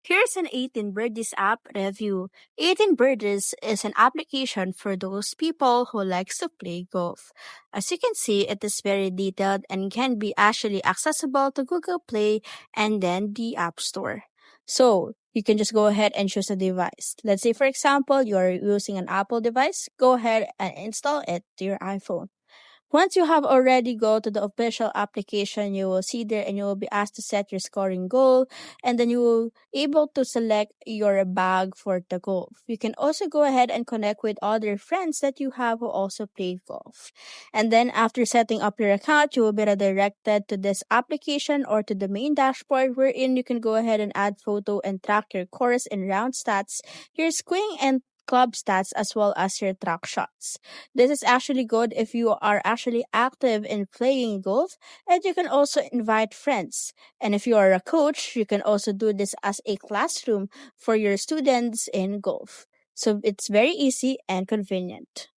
Here's an 18Birdies app review. 18Birdies is an application for those people who likes to play golf. As you can see, it is very detailed and can be actually accessible to Google Play and then the App Store. So, you can just go ahead and choose a device. Let's say, for example, you're using an Apple device. Go ahead and install it to your iPhone. Once you have already go to the official application, you will see there and you will be asked to set your scoring goal, and then you will able to select your bag for the golf. You can also go ahead and connect with other friends that you have who also play golf. And then after setting up your account, you will be redirected to this application or to the main dashboard wherein you can go ahead and add photo and track your course and round stats, your swing and club stats as well as your track shots. This is actually good if you are actually active in playing golf, and you can also invite friends. And if you are a coach, you can also do this as a classroom for your students in golf. So it's very easy and convenient.